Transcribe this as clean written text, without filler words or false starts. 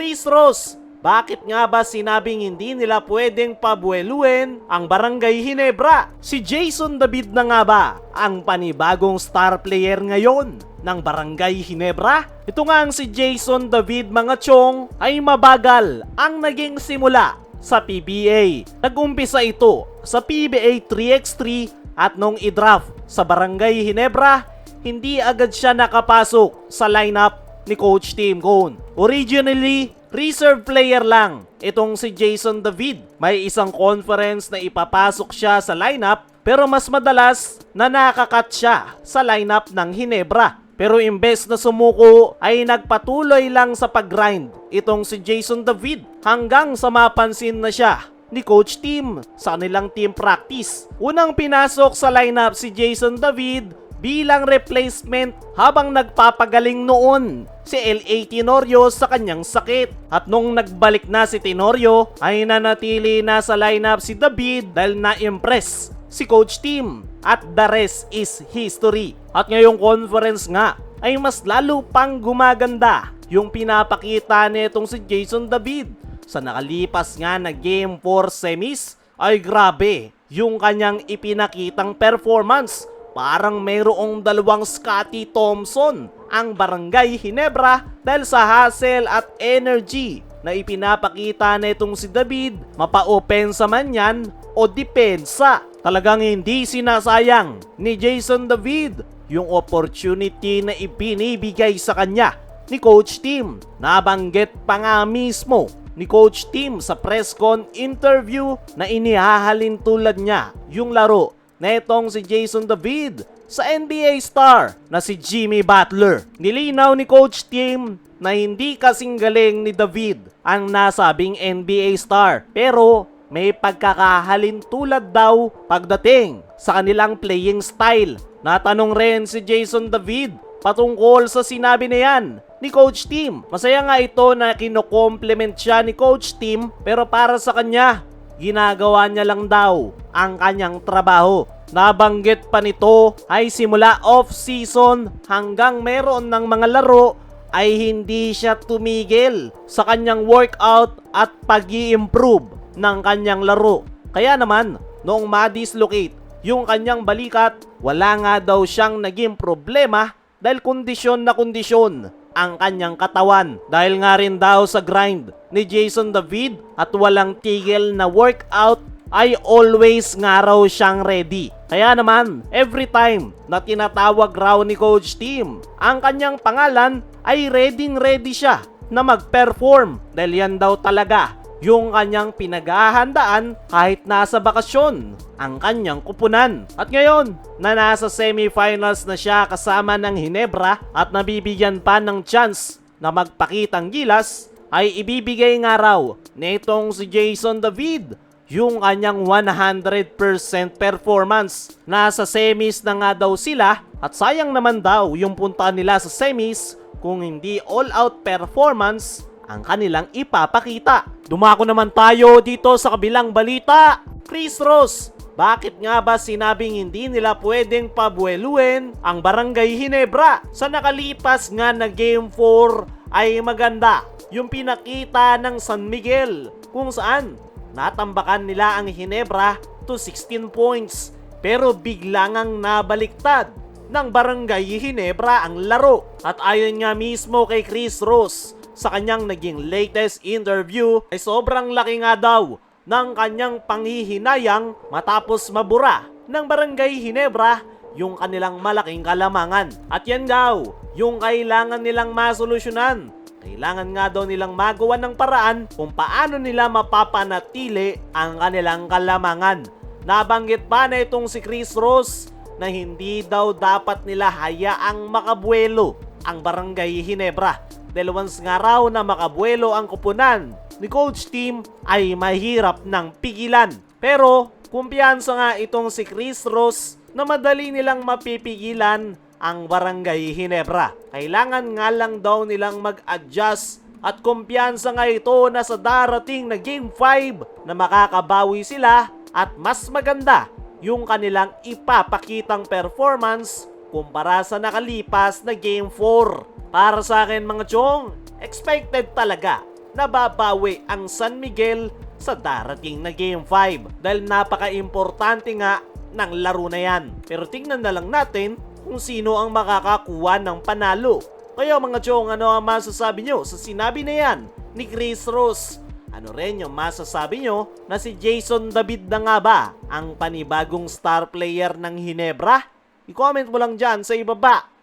Chris Ross, bakit nga ba sinabing hindi nila pwedeng pabueluin ang Barangay Ginebra? Si Jason David na nga ba ang panibagong star player ngayon ng Barangay Ginebra? Ito nga ang si Jason David mga chong ay mabagal ang naging simula sa PBA. Nag-umpisa ito sa PBA 3x3 at nung i-draft sa Barangay Ginebra, hindi agad siya nakapasok sa lineup ni Coach Tim Cone. Originally, reserve player lang itong si Jason David. May isang conference na ipapasok siya sa lineup pero mas madalas na nakakat siya sa lineup ng Ginebra. Pero imbes na sumuko ay nagpatuloy lang sa pag-grind itong si Jason David hanggang sa mapansin na siya ni Coach Tim sa kanilang team practice. Unang pinasok sa lineup si Jason David bilang replacement habang nagpapagaling noon si L.A. Tenorio sa kanyang sakit. At nung nagbalik na si Tenorio ay nanatili na sa lineup si David dahil na-impress si Coach Tim at the rest is history. At ngayong conference nga ay mas lalo pang gumaganda yung pinapakita nitong si Jason David. Sa nakalipas nga na Game 4 semis ay grabe yung kanyang ipinakitang performance. Parang mayroong dalawang Scottie Thompson ang Barangay Ginebra dahil sa hustle at energy na ipinapakita nitong si David, mapa-opensa man yan o depensa. Talagang hindi sinasayang ni Jason David yung opportunity na ibinibigay sa kanya ni Coach Tim. Nabanggit pa nga mismo ni Coach Tim sa press con interview na inihahalin tulad niya yung laro na itong si Jason David sa NBA star na si Jimmy Butler. Nilinaw ni Coach Tim na hindi kasing galing ni David ang nasabing NBA star pero may pagkakahalin tulad daw pagdating sa kanilang playing style. Natanong rin si Jason David patungkol sa sinabi na yan ni Coach Tim. Masaya nga ito na kino-compliment siya ni Coach Tim pero para sa kanya, ginagawa niya lang daw ang kanyang trabaho. Nabanggit pa nito ay simula off-season hanggang meron ng mga laro ay hindi siya tumigil sa kanyang workout at pag-i-improve ng kanyang laro. Kaya naman, noong ma-dislocate yung kanyang balikat, wala nga daw siyang naging problema dahil kondisyon na kondisyon ang kanyang katawan. Dahil nga rin daw sa grind ni Jason David at walang tigil na workout ay always nga raw siyang ready. Kaya naman, every time na tinatawag raw ni Coach Tim ang kanyang pangalan ay ready siya na mag-perform dahil yan daw talaga yung kanyang pinaghahandaan kahit nasa bakasyon ang kanyang kupunan. At ngayon na nasa semifinals na siya kasama ng Ginebra at nabibigyan pa ng chance na magpakitang gilas, ay ibibigay nga raw nitong si Jason David yung kanyang 100% performance. Nasa semis na nga daw sila at sayang naman daw yung punta nila sa semis kung hindi all-out performance ang kanilang ipapakita. Dumako naman tayo dito sa kabilang balita. Chris Ross, bakit nga ba sinabing hindi nila pwedeng pabueluin ang Barangay Ginebra? Sa nakalipas nga na Game 4 ay maganda yung pinakita ng San Miguel kung saan natambakan nila ang Ginebra to 16 points pero bigla ngang nabaliktad ng Barangay Ginebra ang laro. At ayon nga mismo kay Chris Ross sa kanyang naging latest interview ay sobrang laki nga daw ng kanyang panghihinayang matapos mabura ng Barangay Ginebra yung kanilang malaking kalamangan. At yan daw yung kailangan nilang masolusyonan. Kailangan nga daw nilang magawa ng paraan kung paano nila mapapanatili ang kanilang kalamangan. Nabanggit pa na itong si Chris Ross na hindi daw dapat nila hayaang makabuelo ang Barangay Ginebra. Dahil once nga raw na makabuelo ang kupunan ni Coach Tim ay mahirap ng pigilan. Pero kumpiyansa nga itong si Chris Ross na madali nilang mapipigilan ang Barangay Ginebra. Kailangan nga lang daw nilang mag-adjust at kumpiyansa nga ito na sa darating na Game 5 na makakabawi sila at mas maganda yung kanilang ipapakitang performance kumpara sa nakalipas na Game 4. Para sa akin mga chong, expected talaga nababawi ang San Miguel sa darating na Game 5 dahil napaka-importante nga ng laro na yan. Pero tingnan na lang natin kung sino ang makakakuha ng panalo. Kaya mga chong, ano ang masasabi nyo sa sinabi na yan ni Chris Ross? Ano rin yung masasabi nyo na si Jason David na nga ba ang panibagong star player ng Hinebra? I-comment mo lang dyan sa ibaba.